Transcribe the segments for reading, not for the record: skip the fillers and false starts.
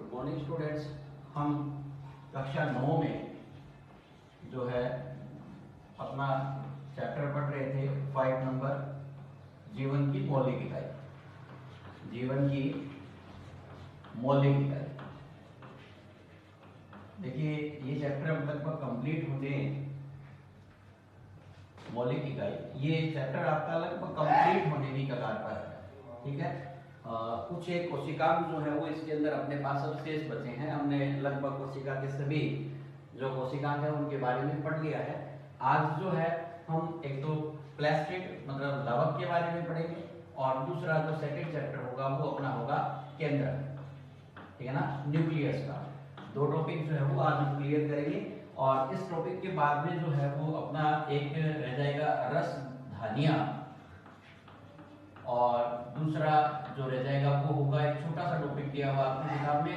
Good morning students. हम कक्षा 9 में जो है अपना चैप्टर पढ़ रहे थे 5 नंबर जीवन की मौलिक इकाई। जीवन की मौलिक इकाई, देखिए ये चैप्टर अब लगभग कंप्लीट होने, मौलिक इकाई ये चैप्टर आपका लगभग कंप्लीट होने की कगार पर है। ठीक है, कुछ एक कोशिकांग जो है वो इसके अंदर अपने पास अब शेष बचे हैं। हमने लगभग कोशिका के सभी जो कोशिकांग है उनके बारे में पढ़ लिया है। आज जो है हम एक तो प्लास्टिड मतलब लवक के बारे में पढ़ेंगे और दूसरा जो सेकंड चैप्टर होगा वो अपना होगा केंद्र, ठीक है ना, न्यूक्लियस का। दो टॉपिक जो है वो आज हम क्लियर करेंगे और इस टॉपिक के बाद में जो है वो अपना एक रह जाएगा रस धानियां और दूसरा जो रह जाएगा वो होगा एक छोटा सा टॉपिक दिया हुआ आपकी किताब में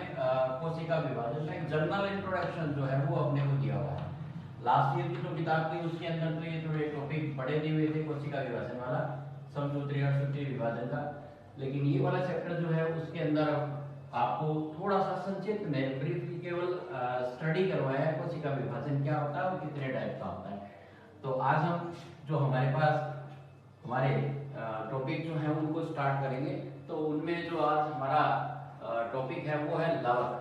कोशिका विभाजन का एक जनरल इंट्रोडक्शन जो है वो अपने को दिया हुआ है। लास्ट ईयर की जो किताब थी उसके अंदर तो ये थोड़े टॉपिक बड़े दिए हुए थे कोशिका विभाजन वाला, समसूत्री अणुसूत्री विभाजन का, लेकिन ये वाला चैप्टर जो है उसके अंदर आपको थोड़ा सा संक्षिप्त में ब्रीफली केवल स्टडी करवाया है कोशिका विभाजन क्या होता है और कितने टाइप का होता है। तो आज हम जो हमारे पास हमारे टॉपिक जो है उनको स्टार्ट करेंगे। तो उनमें जो आज हमारा टॉपिक है वो है लवक।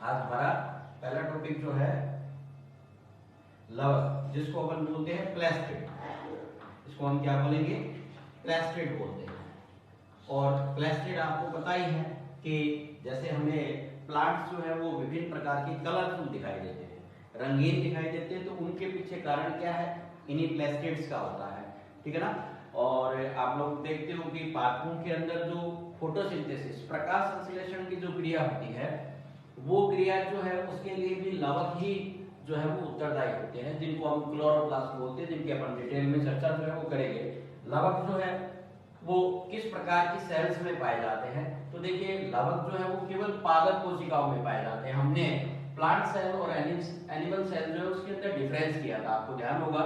आज हमारा पहला टॉपिक जो है लवक, जिसको अपन बोलते हैं प्लास्टिड। इसको हम क्या बोलेंगे? प्लास्टिड बोलते हैं। और प्लास्टिड आपको पता ही है कि जैसे हमें प्लांट्स जो है वो विभिन्न प्रकार के कलरफुल दिखाई देते हैं, रंगीन दिखाई देते हैं, तो उनके पीछे कारण क्या है? इन्हीं प्लास्टिड्स का होता है, ठीक है ना। और आप लोग देखते हो कि पादपों के अंदर जो फोटोसिंथेसिस प्रकाश संश्लेषण की जो क्रिया होती है वो क्रिया जो है उसके लिए भी लवक ही जो है वो उत्तरदायी होते हैं, जिनको हम क्लोरोप्लास्ट बोलते हैं, जिनकी अपन डिटेल में चर्चा जो है वो करेंगे। लवक जो है वो किस प्रकार की सेल्स में पाए जाते हैं? तो देखिए लवक जो है वो केवल पादप कोशिकाओं में पाए जाते हैं। हमने प्लांट सेल और एनिमल सेल जो है उसके अंदर डिफरेंस किया था, आपको ध्यान होगा।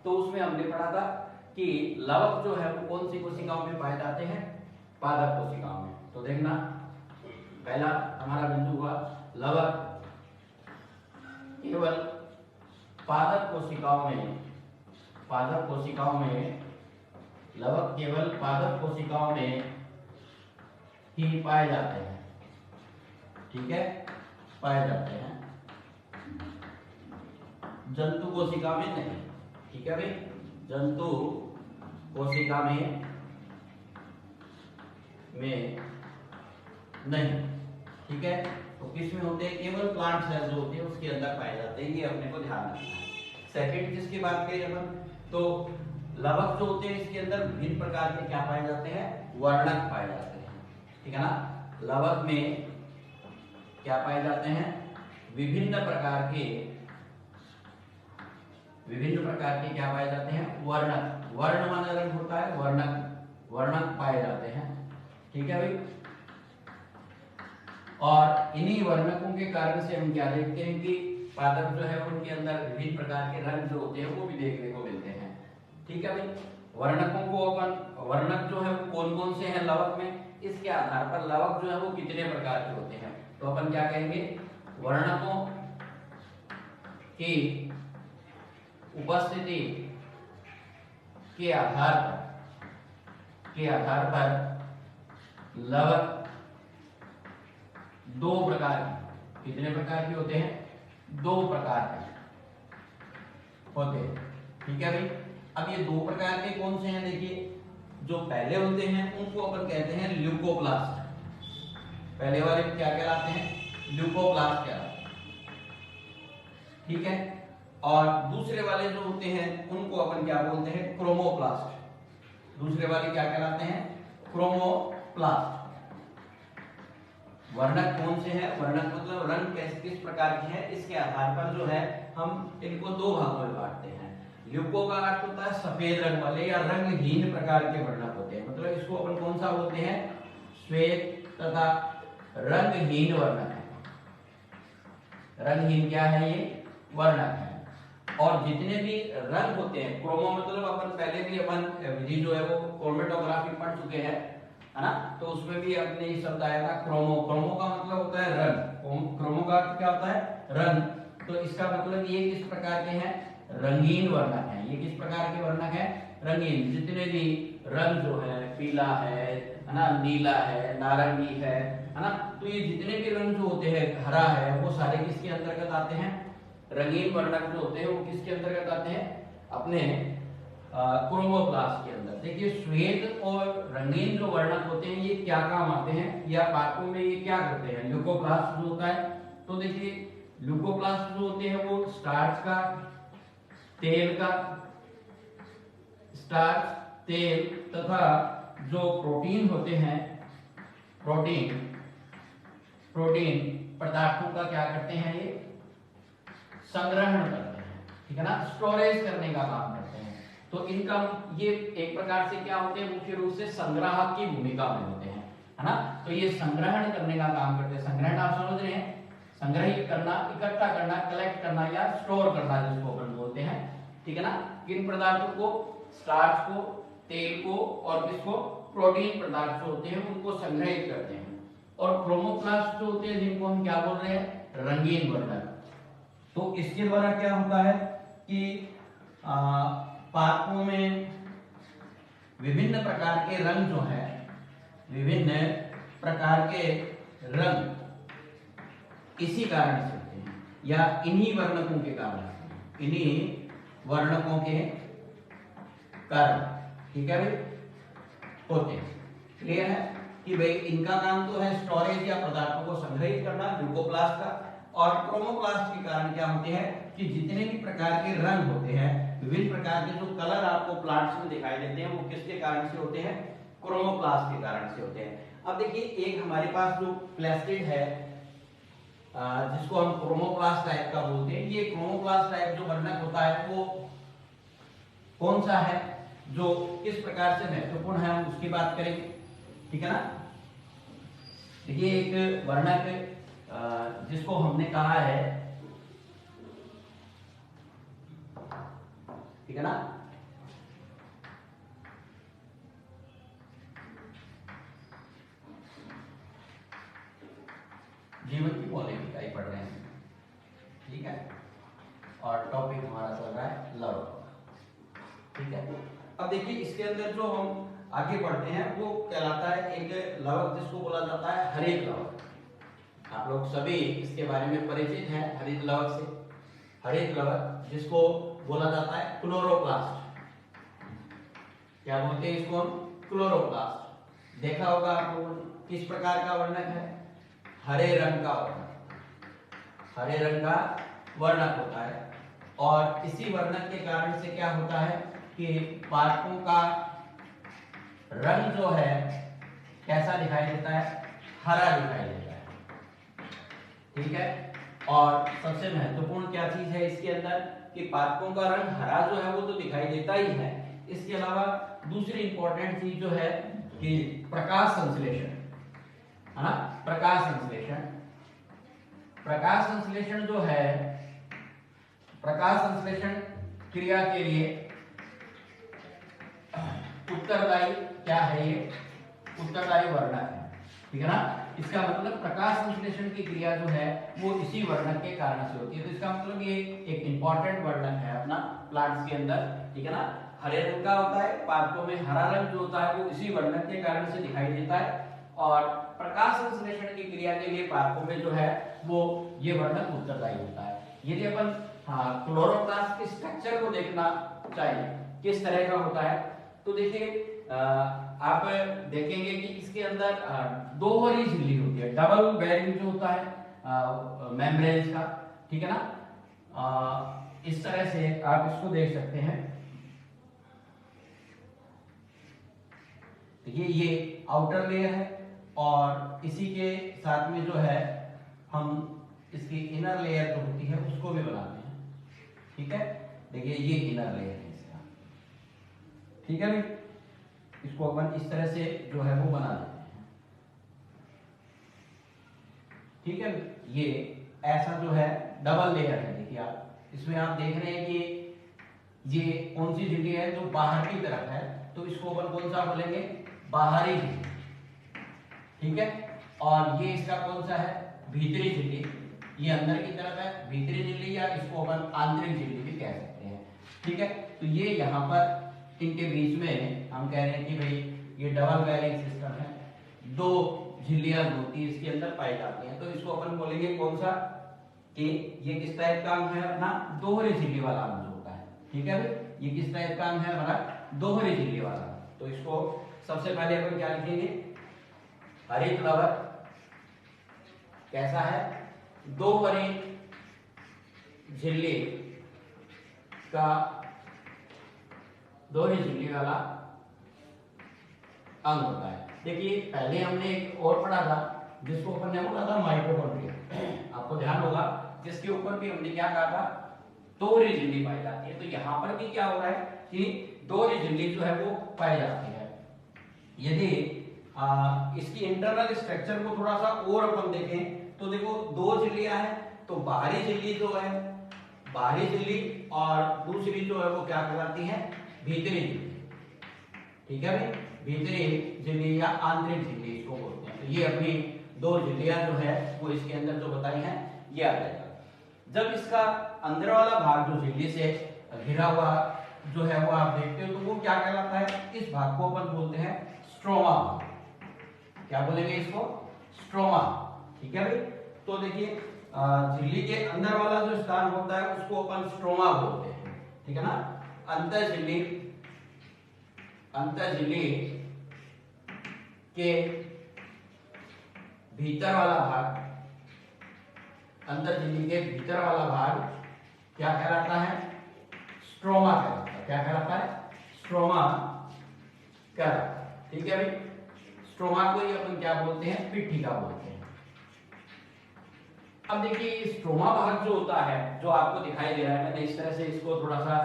तो उसमें हमने पढ़ा था कि लवक जो है वो कौन सी कोशिकाओं में पाए जाते हैं? पादप कोशिकाओं में। तो देखना पहला हमारा बिंदु हुआ लवक केवल पादप कोशिकाओं में, पादप कोशिकाओं में लवक केवल पादप कोशिकाओं में ही पाए जाते हैं, ठीक है, पाए जाते हैं, जंतु कोशिका में नहीं, ठीक है भाई, जंतु कोशिका में नहीं, ठीक है। तो किस में होते हैं? केवल प्लांट सेल जो होते हैं उसके अंदर पाए जाते हैं, ये अपने को ध्यान रखना है। सेकंड जिसकी बात करें अपन, तो लवक जो होते हैं इसके अंदर विभिन्न प्रकार के क्या पाए जाते हैं? वर्णक पाए जाते हैं, ठीक है ना। लवक में क्या पाए जाते हैं? विभिन्न प्रकार के क्या पाए जाते हैं? वर्णक। वर्ण माना रंग होता है, वर्णक, वर्णक पाए जाते हैं, ठीक है भाई। और इन्हीं वर्णकों के कारण से हम क्या देखते हैं कि पादप जो है उनके अंदर विभिन्न प्रकार के रंग जो होते हैं वो भी देखने को मिलते हैं, ठीक है भाई। वर्णकों को अपन, वर्णक जो है वो कौन कौन से हैं लवक में, इसके आधार पर लवक जो है वो कितने प्रकार के होते हैं। तो अपन क्या कहेंगे? वर्णकों की उपस्थिति के आधार पर लवक दो प्रकार के, कितने प्रकार के होते हैं? दो प्रकार के होते हैं, ठीक है भाई। अब ये दो प्रकार के कौन से हैं? देखिए जो पहले होते हैं उनको अपन कहते हैं ल्यूकोप्लास्ट। पहले वाले क्या कहलाते हैं? ल्यूकोप्लास्ट कहलाते हैं, ठीक है। और दूसरे वाले जो होते हैं उनको अपन क्या बोलते हैं? क्रोमोप्लास्ट। दूसरे वाले क्या कहलाते हैं? क्रोमोप्लास्ट। वर्णक कौन से हैं? वर्णक मतलब रंग किस प्रकार के हैं, इसके आधार पर जो है हम इनको दो भागों में बांटते हैं। ल्यूको का अर्थ होता है सफेद रंग वाले या रंगहीन प्रकार के वर्णक होते हैं, मतलब इसको अपन कौन सा बोलते हैं? श्वेत तथा रंगहीन वर्णक है। रंगहीन क्या है? ये वर्णक है। और जितने भी रंग होते हैं, क्रोमो मतलब अपन पहले भी अपन विधि जो है वो क्रोमेटोग्राफी पढ़ चुके हैं, है ना। तो उसमें भी अपने ये शब्द आया था क्रोमो। क्रोमो का मतलब होता है रंग, क्रोमो का अर्थ क्या होता है, रंग। तो इसका मतलब ये किस प्रकार के हैं, रंगीन वर्णक हैं। ये किस प्रकार के वर्णक हैं, रंगीन। जितने भी रंग जो है, पीला है ना, नीला है, नारंगी है ना, तो ये जितने भी रंग जो होते हैं, हरा है, वो सारे किसके अंतर्गत आते हैं, रंगीन वर्णक जो होते हैं वो किसके अंतर्गत आते हैं, अपने क्रोमोप्लास्ट के अंदर। देखिए श्वेत और रंगीन जो वर्णक होते हैं ये क्या काम आते हैं, या पाकों में ये क्या करते हैं, ल्यूकोप्लास्ट जो होता है। तो देखिए ल्यूकोप्लास्ट जो होते हैं वो स्टार्च का, तेल का, स्टार्च, तेल तथा जो प्रोटीन होते हैं, प्रोटीन पदार्थों का क्या करते हैं, ये संग्रहण करते हैं, ठीक है ना, स्टोरेज करने का काम करते हैं। तो इनका ये एक प्रकार से क्या होते हैं, मुख्य रूप से संग्राहक की भूमिका में होते हैं, है ना। तो ये संग्रहण करने का काम करते हैं। संग्रहण आप समझ रहे हैं, संग्रहित करना, इकट्ठा करना, कलेक्ट करना या स्टोर करना जिसको अपन बोलते हैं, ठीक है ना। किन पदार्थों को, स्टार्च को, तेल को और किसको, प्रोटीन पदार्थ जो होते हैं उनको संग्रहित करते हैं। और क्रोमोप्लास्ट जो होते हैं जिनको हम क्या बोल रहे हैं, रंगीन वर्णक। तो इसके द्वारा क्या होता है कि पादपों में विभिन्न प्रकार के रंग जो है, विभिन्न प्रकार के रंग इसी कारण से होते हैं, या इन्हीं वर्णकों के कारण, इन्हीं वर्णकों के कारण, ठीक है भाई, होते हैं। क्लियर है कि भाई इनका काम तो है स्टोरेज या पदार्थों को संग्रहित करना, ल्यूकोप्लास्ट का। और क्रोमोप्लास्ट के कारण क्या होते हैं कि जितने भी प्रकार के रंग होते हैं, विभिन्न प्रकार के जो कलर आपको प्लांट्स में दिखाई देते हैं, वो किसके कारण से होते हैं, क्रोमोप्लास्ट के कारण से होते हैं। अब देखिए एक हमारे पास जो प्लास्टिड है जिसको हम क्रोमोप्लास्ट टाइप का बोलते हैं, ये क्रोमोप्लास्ट टाइप जो वर्णक होता है वो कौन सा है, जो किस प्रकार से महत्वपूर्ण है, हम उसकी बात करेंगे, ठीक है ना। देखिए एक वर्णक जिसको हमने कहा है, ठीक है ना, जीवन की मौलिक इकाई पढ़ रहे हैं, ठीक है, और टॉपिक हमारा चल रहा है लव, ठीक है। अब देखिए इसके अंदर जो हम आगे बढ़ते हैं वो कहलाता है एक लवक जिसको बोला जाता है हरित लवक। आप लोग सभी इसके बारे में परिचित हैं हरित लवक से। हरित लवक जिसको बोला जाता है क्लोरोप्लास्ट, क्या बोलते हैं इसको हम, क्लोरोप्लास्ट। देखा होगा आप लोगों ने, किस प्रकार का वर्णक है, हरे रंग का वर्णक, हरे रंग का वर्णक होता है। और इसी वर्णक के कारण से क्या होता है कि पादपों का रंग जो है कैसा दिखाई देता है, हरा दिखाई देता है, ठीक है। और सबसे महत्वपूर्ण क्या चीज है इसके अंदर कि पादपों का रंग हरा जो है वो तो दिखाई देता ही है, इसके अलावा दूसरी इंपॉर्टेंट चीज जो है कि प्रकाश संश्लेषण, है ना, प्रकाश संश्लेषण। प्रकाश संश्लेषण जो है, प्रकाश संश्लेषण क्रिया के लिए उत्तरदायी क्या है, ये उत्तरदायी वर्णक है, ठीक है ना। इसका मतलब प्रकाश संश्लेषण की क्रिया जो है वो इसी वर्णक के कारण से होती है। तो इसका मतलब ये एक इंपॉर्टेंट वर्णक है अपना प्लांट्स के अंदर, ठीक है ना। हरे रंग का होता है, पादपों में हरा रंग जो होता है वो इसी वर्णक के कारण से दिखाई देता है। और प्रकाश संश्लेषण की क्रिया के लिए पादपों में जो है वो ये वर्णक उत्तरदायी होता है। यदि अपन क्लोरोप्लास्ट के स्ट्रक्चर को देखना चाहिए किस तरह का होता है, तो देखिए आप देखेंगे कि इसके अंदर दोहरी झिल्ली होती है, डबल बेयरिंग जो होता है मेम्ब्रेन्स का, ठीक है ना। इस तरह से आप इसको देख सकते हैं। ये आउटर लेयर है और इसी के साथ में जो है हम इसकी इनर लेयर जो होती है उसको भी बनाते हैं, ठीक है। देखिए ये इनर लेयर है इसका, ठीक है भाई। इसको अपन इस तरह से जो है वो बना देते हैं, ठीक है। ये ऐसा जो है डबल लेयर है। देखिए आप इसमें आप देख रहे हैं कि ये कौन सी झिल्ली है जो बाहर की तरफ है, तो इसको अपन कौन सा बोलेंगे, बाहरी झिल्ली, ठीक है। और ये इसका कौन सा है, भीतरी झिल्ली, ये अंदर की तरफ है भीतरी झिल्ली, या इसको अपन आंतरिक झिल्ली भी कह सकते हैं। ठीक है, तो ये यहाँ पर इनके बीच में हम कह रहे हैं कि भाई ये डबल वैलिंग सिस्टम है, दो झिल्लियां होती है इसके अंदर पाई जाती हैं। तो इसको अपन बोलेंगे कौन सा, कि ये किस टाइप का अंग है अपना, दोहरी झिल्ली वाला अंग जो होता है। ठीक है भाई, ये किस टाइप का अंग है हमारा, दोहरी झिल्ली वाला। तो इसको सबसे पहले अपन क्या लिखेंगे, हरित लवर कैसा है, दोहरी झिल्ली का, दोहरी झिल्ली वाला अंग होता है। देखिए पहले हमने एक और पढ़ा था जिसको अपन ने बोला था माइटोकॉन्ड्रिया, आपको ध्यान होगा, जिसके ऊपर भी हमने क्या कहा था, दोहरी झिल्ली पाई जाती है। तो यहाँ पर भी क्या हो रहा है कि दोहरी झिल्ली जो है वो पाई जाती है। यदि इसकी इंटरनल स्ट्रक्चर को थोड़ा सा और अपन देखें तो देखो दो झिल्लियां हैं, तो बाहरी झिल्ली जो है, बाहरी झिल्ली, और दूसरी जो है वो क्या कहलाती है, भीतरी झिल्ली। ठीक है भाई, भीतरी झिल्ली या आंतरिक झिल्ली इसको बोलते हैं। तो ये अपनी दो झिल्लियां जो है वो इसके अंदर जो बताई हैं ये आ जाएगा। जब इसका अंदर वाला भाग जो झिल्ली से घिरा हुआ जो है वो आप देखते हो तो वो क्या कहलाता है, इस भाग को अपन बोलते हैं स्ट्रोमा भाग। क्या बोलेंगे इसको, स्ट्रोमा। ठीक है भाई, तो देखिए झिल्ली के अंदर वाला जो स्थान होता है उसको अपन स्ट्रोमा बोलते हैं। ठीक है ना, अंतर झिल्ली, अंतर झिल्ली के भीतर वाला भाग, अंतर झिल्ली के भीतर वाला भाग क्या कहलाता है, स्ट्रोमा कहलाता है। क्या कहलाता है, स्ट्रोमा कहलाता है। ठीक है भाई, स्ट्रोमा को ही अपन क्या बोलते हैं, पिट्ठिका बोलते हैं। अब देखिए स्ट्रोमा भाग जो होता है, जो आपको दिखाई दे रहा है, मैंने इस तरह से इसको थोड़ा सा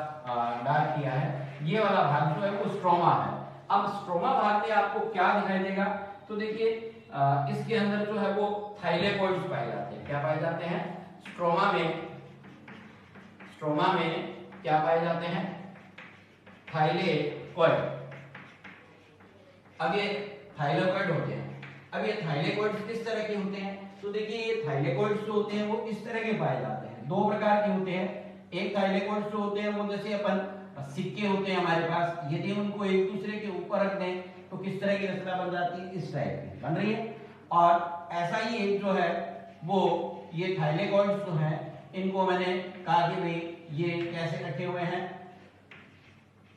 डार्क किया है, ये वाला भाग जो है वो स्ट्रोमा है। अब स्ट्रोमा भाग में आपको क्या दिखाई देगा, तो देखिए इसके अंदर जो है वो थाइलेकोइड्स पाए जाते हैं। क्या पाए जाते हैं, स्ट्रोमा में, स्ट्रोमा में क्या पाए जाते हैं, थाइलेकोइड। अब ये थाइलेकोइड होते हैं। अब ये थाइलेकोइड्स किस तरह के होते हैं, तो देखिए ये थाइलेकोइड्स जो होते हैं वो इस तरह के पाए जाते हैं, दो प्रकार के होते हैं। एक थाइलेकोइड्स जो होते हैं वो जैसे अपन सिक्के होते हैं हमारे पास, यदि उनको एक दूसरे के ऊपर रख दें तो किस तरह की रचना बन जाती है, इस टाइप की बन रही है। और ऐसा ही एक जो है वो ये थाइलेकोइड्स जो है, इनको मैंने कहा कि भाई ये कैसे रखे हुए हैं,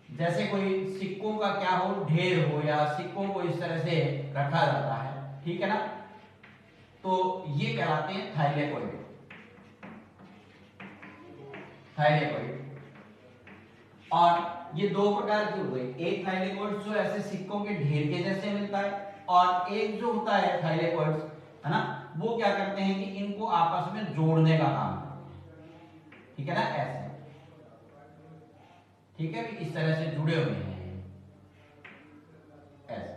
जैसे कोई सिक्कों का क्या हो, ढेर हो, या सिक्कों को इस तरह से रखा जाता है। ठीक है ना, तो ये कहलाते हैं थाइलेकोइड, थाइलेकोइड। और ये दो प्रकार के हुए, एक थाइलेकोइड जो ऐसे सिक्कों के ढेर के जैसे मिलता है, और एक जो होता है थाइलेकोइड्स, है ना, वो क्या करते हैं कि इनको आपस में जोड़ने का काम करते हैं। ठीक है ना, ऐसे, ठीक है, इस तरह से जुड़े हुए हैं ऐसे।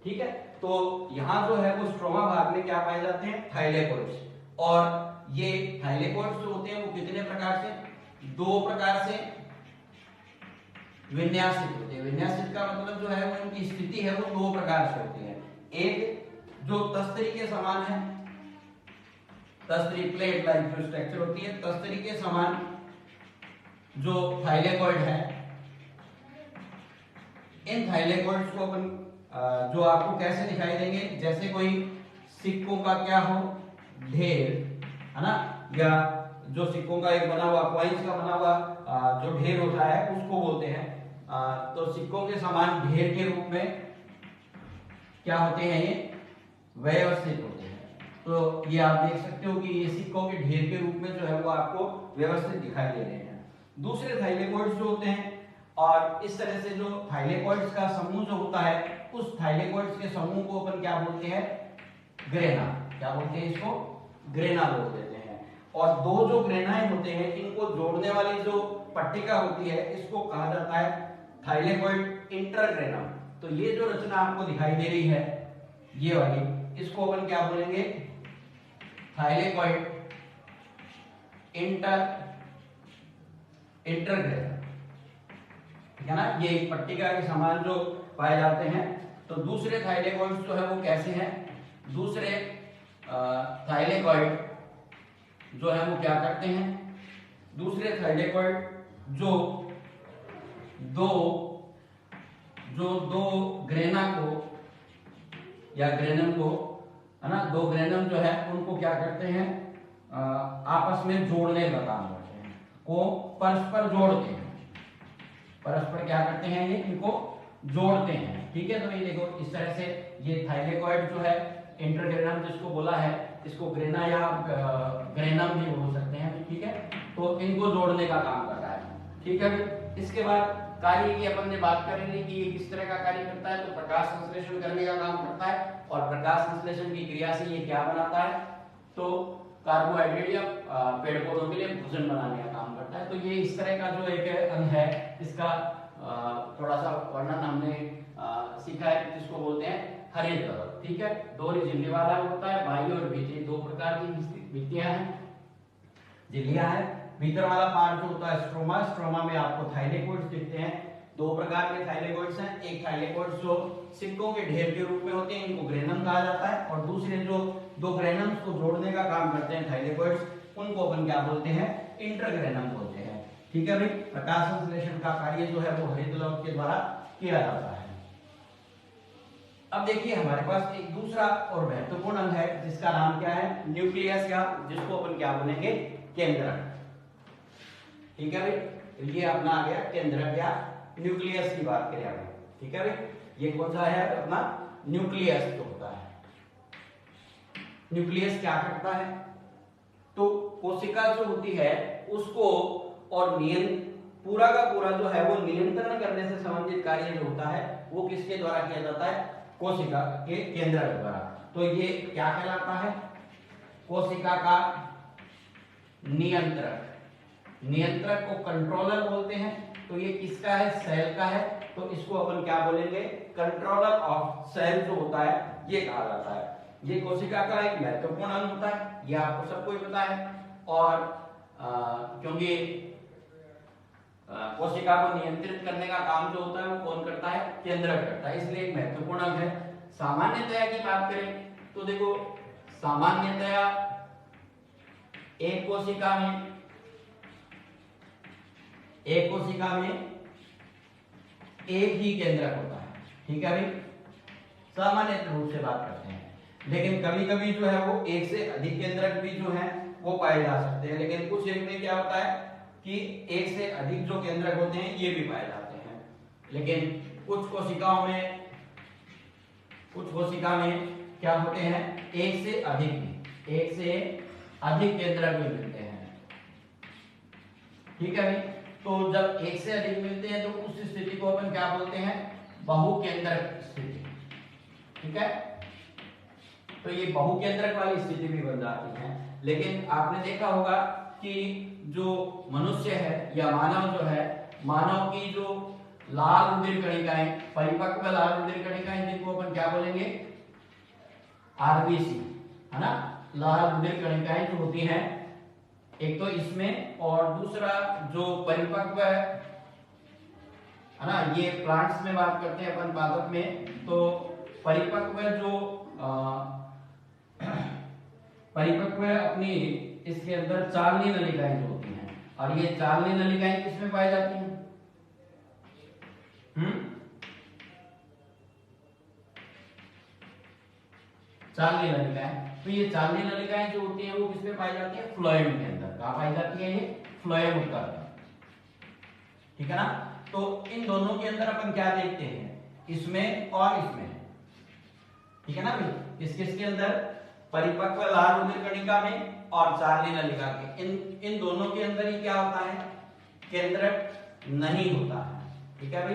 ठीक है, तो यहां जो है वो स्ट्रोमा भाग में क्या पाए जाते हैं, थाइलेकोइड्स। और ये थाइलेकोइड्स जो होते हैं वो कितने प्रकार से, दो प्रकार से विन्यासित होते हैं। विन्यासित का मतलब जो है वो इनकी स्थिति है वो दो प्रकार से होती है। एक जो तस्तरी के समान है, तस्तरी प्लेट लाइक जो स्ट्रक्चर होती है, तस्तरी के समान जो थाइलेकोइड है, इन थाइलेकोइड्स को अपन जो आपको कैसे दिखाई देंगे, जैसे कोई सिक्कों का क्या हो, ढेर, है ना, या जो सिक्कों का एक बना हुआ, कॉइंस का बना हुआ जो ढेर होता है उसको बोलते हैं। तो सिक्कों के समान ढेर के रूप में क्या होते हैं, ये व्यवस्थित होते हैं। तो ये आप देख सकते हो कि ये सिक्कों के ढेर के रूप में जो है वो आपको व्यवस्थित दिखाई दे रहे हैं। दूसरे थाइलेकोइड्स जो होते हैं, और इस तरह से जो थाइलेकोइड्स का समूह जो होता है, उस थाइलेकोइड्स के समूह को अपन क्या बोलते हैं, ग्रेना। क्या बोलते हैं इसको, ग्रेना बोल देते हैं। और दो जो ग्रेनाएं होते हैं, इनको जोड़ने वाली जो पट्टिका होती है, इसको कहा जाता है थाइलेकोइड इंटरग्रेनम। तो ये जो रचना आपको दिखाई दे रही है ये वाली, इसको अपन क्या बोलेंगे, थाइलेकोइड इंटरग्रेनम। ठीक है ना, ये एक पट्टिका के समान जो पाए जाते हैं तो दूसरे थाइलेकॉइड्स जो है वो कैसे हैं? दूसरे थाइलेकॉइड जो है वो क्या करते हैं? दूसरे थाइलेकॉइड जो दो ग्रेना को या ग्रेनम को, है ना, दो ग्रेनम जो है उनको क्या करते हैं? आपस में जोड़ने का काम करते हैं, को परस्पर जोड़ते हैं। परस्पर क्या करते हैं? ये इनको जोड़ते हैं। ठीक है, तो ये देखो इस तरह से ये थाइलेकॉइड जो है इंटरग्रेनम जिसको बोला है, इसको ग्रेना या ग्रेनम भी बोल सकते हैं। ठीक है, तो इनको जोड़ने का काम कर रहा है। ठीक है, इसके बाद कार्य की अपन ने बात करेंगे कि ये किस तरह का कार्य करता है। तो प्रकाश संश्लेषण करने का काम करता है, और प्रकाश संश्लेषण की क्रिया से ये क्या बनाता है? तो कार्बोहाइड्रेट या पेड़ पौधों के लिए भोजन बनाने का काम करता है। तो ये इस तरह का जो एक अंग है, इसका थोड़ा सा वर्णन हमने सीखा है, जिसको बोलते हैं हरित द्रव। ठीक है, दो झिल्ली वाला होता है, बाह्य और भीतरी, दो प्रकार की भित्तियां हैं, झिल्लियां हैं। भीतर वाला पार्ट जो होता है स्ट्रोमा, स्ट्रोमा में आपको थाइलेकॉइड्स दिखते हैं। दो प्रकार के थाइलेकॉइड्स हैं, एक थाइलेकॉइड्स जो सिक्कों के ढेर के रूप में होते हैं, इनको ग्रेनम कहा जाता है, और दूसरे जो दो ग्रेनम्स को जोड़ने का काम करते हैं थाइलेकॉइड्स, उनको अपन क्या बोलते हैं? इंटरग्रेनम बोलते हैं। ठीक है भाई, प्रकाश संश्लेषण का कार्य जो है वो हरित लवक के द्वारा किया जाता है। अब देखिए हमारे पास एक दूसरा और महत्वपूर्ण अंग है, जिसका नाम क्या है? न्यूक्लियस, या जिसको अपन क्या बोलेंगे? केंद्रक। ठीक है भाई, ये अपना आ गया केंद्रक या न्यूक्लियस की बात करें अभी। ठीक है भाई, ये कौन सा है? अपना न्यूक्लियस जो होता है। न्यूक्लियस क्या करता है? तो कोशिका जो होती है उसको और पूरा का पूरा जो है वो नियंत्रण करने से संबंधित कार्य जो होता है वो किसके द्वारा किया जाता है? कोशिका के केंद्रक द्वारा। तो ये क्या कहलाता है? कोशिका का नियंत्रक। नियंत्रक को कंट्रोलर बोलते हैं। तो ये किसका है? सेल का है। तो इसको अपन क्या बोलेंगे? कंट्रोलर ऑफ सेल जो होता है ये कहा जाता है। ये कोशिका का एक महत्वपूर्ण अंग होता है, ये आपको सबको ही पता है। और क्योंकि कोशिका को नियंत्रित करने का काम जो होता है वो कौन करता है? केंद्रक करता है, इसलिए एक महत्वपूर्ण अंग है। सामान्यतया की बात करें तो देखो, सामान्यतया एक कोशिका में एक ही केंद्रक होता है। ठीक है भाई, सामान्य रूप से बात करते हैं, लेकिन कभी कभी जो है वो एक से अधिक केंद्रक भी जो है वो पाए जा सकते हैं। लेकिन कुछ एक में क्या होता है कि एक से अधिक जो केंद्रक होते हैं ये भी पाए जाते हैं। लेकिन कुछ कोशिका में क्या होते हैं? एक से अधिक केंद्रक भी मिलते हैं। ठीक है भाई, तो जब एक से अधिक मिलते हैं तो उस स्थिति को अपन क्या बोलते हैं? बहुकेंद्रक स्थिति। ठीक है, तो ये बहुकेंद्रक वाली स्थिति भी बन जाती है। लेकिन आपने देखा होगा कि जो मनुष्य है या मानव जो है, मानव की जो लाल रुधिर कणिकाएं, परिपक्व लाल रुधिर कणिकाएं, जिनको अपन क्या बोलेंगे? आरबीसी, है ना। लाल रुधिर कणिकाएं जो होती हैं, एक तो इसमें, और दूसरा जो परिपक्व है ना, ये प्लांट्स में बात करते हैं अपन, पादप में। तो परिपक्व अपनी इसके अंदर चालनी नलिकाएं जो होती हैं, और ये चालनी नलिकाएं किसमें पाई जाती हैं? चालनी नलिकाएं। तो ये चालनी नलिकाएं जो होती हैं वो किसमें पाई जाती है? फ्लोएम के अंदर। कहाँ पाई जाती है? ये फ्लोएम उत्तक। ठीक है ना। तो इन दोनों के अंदर अपन क्या देखते हैं? इसमें और इसमें। ठीक है ना भाई, किसके अंदर? परिपक्व लाल रुधिर कणिका में और चालनी नलिका के, इन दोनों के अंदर ही क्या होता है? केंद्रक नहीं होता है। ठीक है भाई,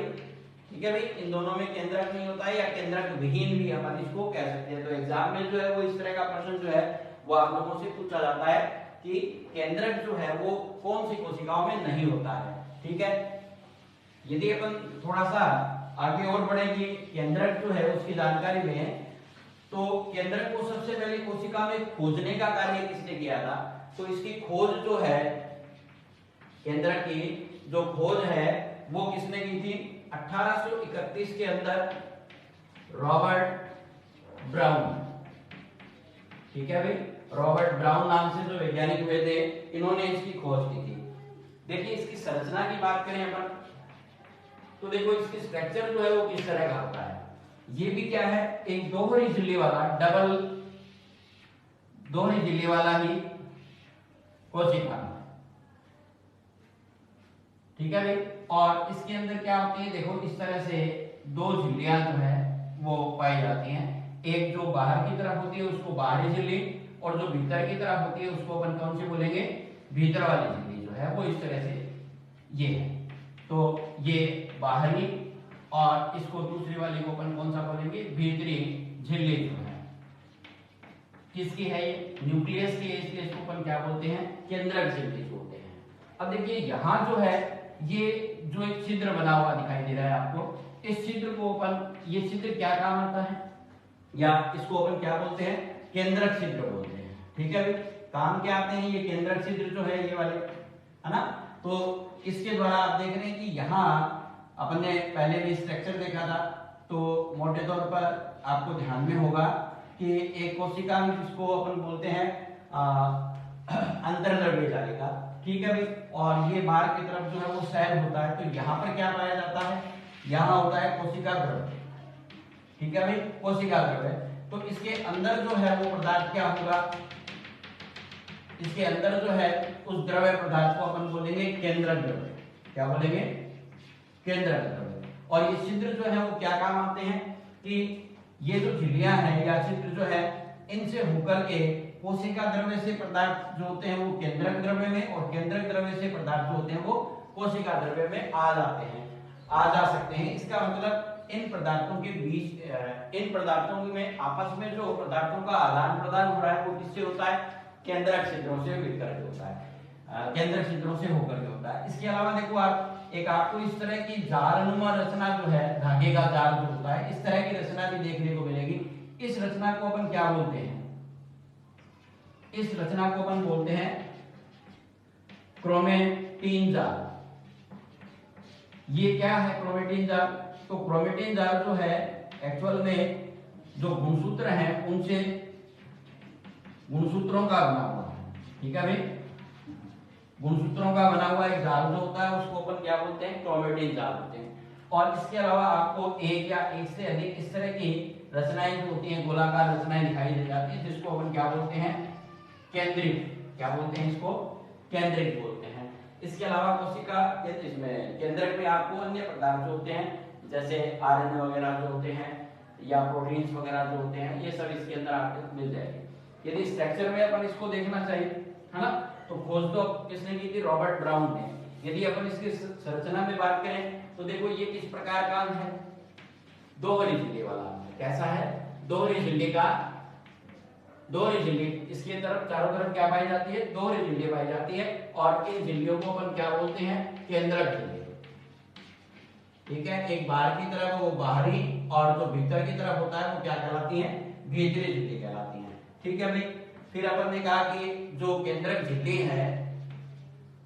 ठीक है भाई, इन दोनों में केंद्रक नहीं होता है, या केंद्रक विहीन भी अपन इसको कह सकते हैं। तो एग्जाम में जो है वो इस तरह का प्रश्न जो है वो आप लोगों से पूछा जाता है कि केंद्रक जो है वो कौन सी कोशिकाओं में नहीं होता है। ठीक है, यदि अपन थोड़ा सा आगे और बढ़े कि केंद्रक जो है उसकी जानकारी में, तो केंद्रक को सबसे पहले कोशिका में खोजने का कार्य किसने किया था? तो इसकी खोज जो है, केंद्रक की जो खोज है वो किसने की थी? 1831 के अंदर रॉबर्ट ब्राउन। ठीक है भाई, रॉबर्ट ब्राउन नाम से जो वैज्ञानिक हुए थे, इन्होंने इसकी खोज की थी। देखिए इसकी संरचना की बात करें अपन, तो देखो इसकी स्ट्रक्चर जो है वो किस तरह का होता है। ये भी क्या है, एक दोहरी झिल्ली वाला, डबल दोहरी झिल्ली वाला ही कोशिका। ठीक है भाई, और इसके अंदर क्या होती है, देखो इस तरह से दो झिल्लियां जो है वो पाई जाती हैं। एक जो बाहर की तरफ होती है उसको बाहरी झिल्ली, और जो भीतर की तरफ होती है उसको अपन कौन सी बोलेंगे, भीतर वाली झिल्ली जो है वो इस तरह से ये है। तो ये बाहरी, और इसको दूसरी वाली को अपन कौन सा बोलेंगे, भीतरी झिल्ली जो है। किसकी है ये, न्यूक्लियस की है, इसलिए इसको अपन क्या बोलते हैं, केंद्रक झिल्ली बोलते हैं। अब देखिए यहाँ जो है ये जो एक छिद्र बना हुआ दिखाई दे रहा है आपको, इस छिद्र को अपन, ये छिद्र क्या काम आता है, या इसको अपन क्या बोलते हैं, केंद्रक छिद्र बोलते हैं। ठीक है भाई, काम क्या आते हैं ये केंद्रक छिद्र जो है ये वाले, है ना। तो इसके द्वारा आप देख रहे हैं कि यहाँ अपन ने पहले भी स्ट्रक्चर देखा था, तो मोटे तौर पर आपको ध्यान में होगा कि एक कोशिका में जिसको अपन बोलते हैं अंतर्द्रव्य जालिका। ठीक है भाई, और ये बाहर की तरफ जो है वो सेल होता है। तो यहाँ पर क्या पाया जाता है, यहाँ होता है कोशिका द्रव्य। ठीक है भाई, कोशिका द्रव्य। तो इसके अंदर जो है वो पदार्थ क्या होगा, इसके अंदर जो है उस द्रव्य पदार्थ को अपन बोलेंगे केंद्रक द्रव्य। क्या बोलेंगे, केंद्रक द्रव्य। और ये छिद्र जो है वो क्या काम आते हैं कि ये जो झिल्लियां हैं या छिद्र जो है, इनसे होकर के कोशिका द्रव्य से पदार्थ जो होते हैं वो केंद्रक द्रव्य में, और केंद्रक द्रव्य से पदार्थ जो होते हैं वो कोशिका द्रव्य में आ जाते हैं, आ जा सकते हैं। इसका मतलब इन पदार्थों के बीच, इन पदार्थों में आपस में जो पदार्थों का आदान प्रदान हो रहा है वो किससे होता है, केंद्रक छिद्रों से मिलकर के होता है, केंद्रक छिद्रों से होकर के होता है। इसके अलावा देखो आप, एक आपको इस तरह की जालनुमा रचना जो है, धागे का जाल जो होता है, इस तरह की रचना भी देखने को मिलेगी। इस रचना को अपन क्या बोलते हैं, इस रचना को अपन बोलते हैं क्रोमेटिन जाल। ये क्या है क्रोमेटिन जाल, तो क्रोमेटिन जाल जो है एक्चुअल में जो गुणसूत्र हैं उनसे, गुणसूत्रों का बना हुआ है। ठीक है भाई, गुणसूत्रों का बना हुआ एक जाल जो होता है उसको अपन क्या बोलते हैं, क्रोमेटिन जाल बोलते हैं। और इसके अलावा आपको एक या एक से अधिक इस तरह की रचनाएं जो होती हैं, गोलाकार रचनाएं दिखाई दे जाती है, जिसको अपन क्या बोलते हैं, केंद्रिक। क्या बोलते हैं इसको, केंद्रिक बोलते हैं। इसके अलावा कोशिका इसमें केंद्रक में आपको अन्य पदार्थ जो होते हैं, जैसे आरएनए वगैरह जो होते हैं या प्रोटीन्स वगैरह जो होते हैं, ये सब इसके अंदर आपको मिल जाएंगे। यदि स्ट्रक्चर में अपन इसको देखना चाहिए, है ना, तो खोज तो किसने की थी, रॉबर्ट ब्राउन ने। यदि अपन इसकी संरचना में बात करें तो देखो ये किस प्रकार का है, दोहरी झिल्ली वाला। कैसा है, दोहरी झिल्ली का, दोहरी झिल्ली, इसके तरफ चारों तरफ क्या पाई जाती है, दोहरी झिल्ली पाई जाती है। और इन झिल्लियों को अपन क्या बोलते हैं, केंद्रक झिल्ली। ठीक है, एक बाहर की तरफ वो बाहरी, और जो भीतर की तरफ होता है वो क्या कहलाती है, भीतरी झिल्ली कहलाती है। ठीक है भाई, फिर अपन ने कहा कि जो केंद्रक झिल्ली है,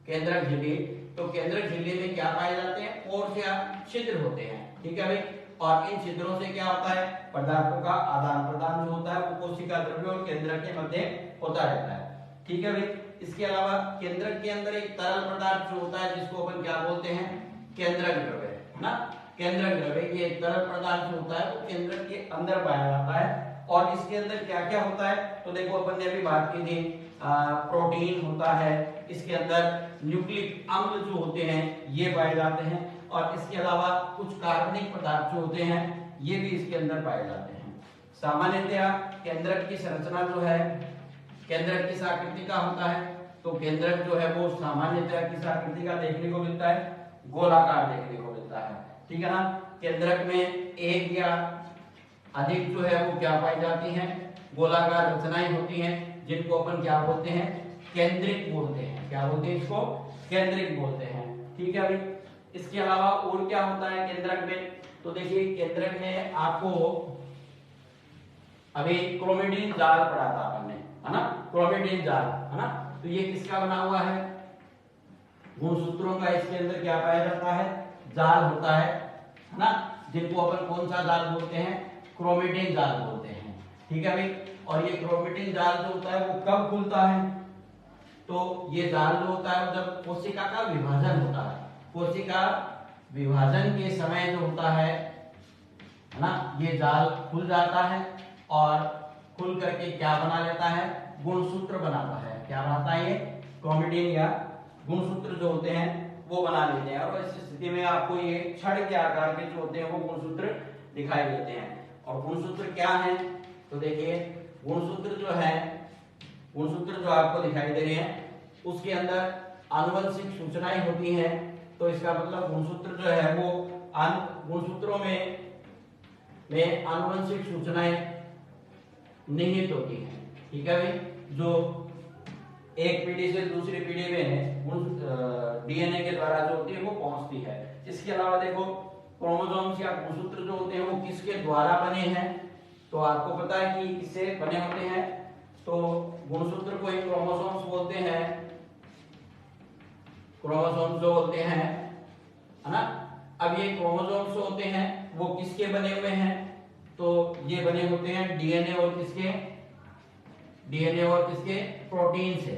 केंद्रक झिल्ली, तो केंद्रक झिल्ली में क्या पाए जाते हैं, पोर्स या छिद्र होते हैं। ठीक है भाई, और इन छिद्रों से क्या होता है, पदार्थों का आदान प्रदान जो होता है वो कोशिका द्रव्य और केंद्रक के मध्य होता रहता है। ठीक है भाई, इसके अलावा केंद्रक के अंदर एक तरल पदार्थ जो होता है जिसको अपन क्या बोलते हैं, केंद्रक द्रव्य, है ना। केंद्रक द्रव्य ये एक तरल पदार्थ जो होता है वो केंद्रक के अंदर पाया जाता है। और इसके अंदर क्या क्या होता है, तो देखो अपन ने अभी बात की थी, प्रोटीन होता है, इसके अंदर न्यूक्लिक अम्ल जो होते हैं ये पाए जाते हैं, और इसके अलावा कुछ कार्बनिक पदार्थ जो होते हैं ये भी इसके अंदर पाए जाते हैं। सामान्यतया केंद्रक की संरचना जो है, केंद्रक किस आकृति का होता है, तो केंद्रक जो है वो सामान्यतया किस आकृति का देखने को मिलता है, गोलाकार देखने को मिलता है। ठीक है ना, केंद्रक में एक या अधिक जो है वो क्या पाई जाती हैं, गोलाकार रचनाएं होती हैं, जिनको अपन क्या बोलते हैं, केंद्रिक बोलते हैं। क्या बोलते हैं इसको, केंद्रिक बोलते हैं। ठीक है भाई, इसके अलावा और क्या होता है केंद्रक में, तो देखिए केंद्रक में आपको अभी क्रोमेटिन जाल पढ़ा था अपन ने, है ना, क्रोमेटिन जाल, है ना। तो ये किसका बना हुआ है, गुणसूत्रों का इसके अंदर क्या पाया जाता है, जाल होता है ना, जिनको अपन कौन सा जाल बोलते हैं, क्रोमेटिन जाल बोलते हैं। ठीक है भाई। और ये क्रोमेटिन जाल जो होता है वो कब खुलता है? तो ये जाल जो होता है जब कोशिका का विभाजन होता है, कोशिका विभाजन के समय जो होता है ना, ये जाल खुल जाता है और खुल करके क्या बना लेता है? गुणसूत्र बनाता है। क्या बनाता है? ये क्रोमेटिन या गुणसूत्र जो होते हैं वो बना लेते हैं। और इस स्थिति में आपको ये छड़ के आकार के जो होते हैं वो गुणसूत्र दिखाई देते हैं। और गुणसूत्र क्या है? तो देखिए गुणसूत्र जो है, गुणसूत्र जो आपको दिखाई दे रहे हैं उसके अंदर आनुवंशिक सूचनाएं होती हैं। तो इसका मतलब गुणसूत्र जो है वो गुणसूत्रों में आनुवंशिक सूचनाएं निहित होती हैं। ठीक है भाई। जो एक पीढ़ी से दूसरी पीढ़ी में डीएनए के द्वारा जो होती है वो पहुंचती है। इसके अलावा देखो क्रोमोसोम्स या गुणसूत्र जो होते हैं वो किसके द्वारा बने हैं? तो आपको पता है कि किससे बने होते हैं? तो गुणसूत्र को ही क्रोमोसोम्स बोलते हैं। क्रोमोसोम्स जो होते हैं, है ना। अब ये क्रोमोसोम्स जो होते हैं वो किसके बने हुए हैं? तो ये बने होते हैं डीएनए और किसके? डीएनए और किसके? प्रोटीन से,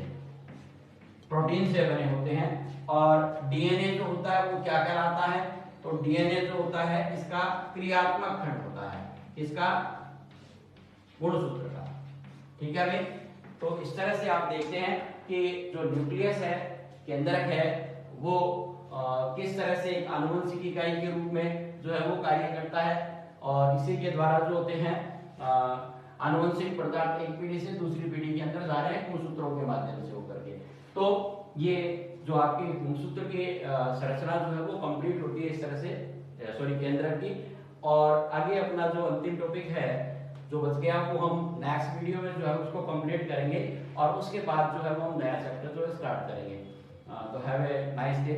प्रोटीन से बने होते हैं। और डीएनए जो होता है वो क्या कहलाता है? तो डीएनए जो होता है इसका क्रियात्मक खंड होता है। इसका गुणसूत्र का। ठीक है भाई। तो इस तरह से आप देखते हैं कि जो न्यूक्लियस है, केंद्रक है, वो किस तरह से एक आनुवंशिक इकाई के रूप में जो है वो कार्य करता है। और इसी के द्वारा जो होते हैं आनुवंशिक पदार्थ एक पीढ़ी से दूसरी पीढ़ी के अंदर जा रहे हैं गुणसूत्रों के माध्यम से होकर के। तो ये जो आपकी गुणसूत्र की संरचना जो है वो कंप्लीट होती है इस तरह से, केंद्रक की। और आगे अपना जो अंतिम टॉपिक है जो बच गया वो हम नेक्स्ट वीडियो में जो है उसको कंप्लीट करेंगे। और उसके बाद जो है वो हम नया चैप्टर जो है स्टार्ट करेंगे। तो हैव ए नाइस डे।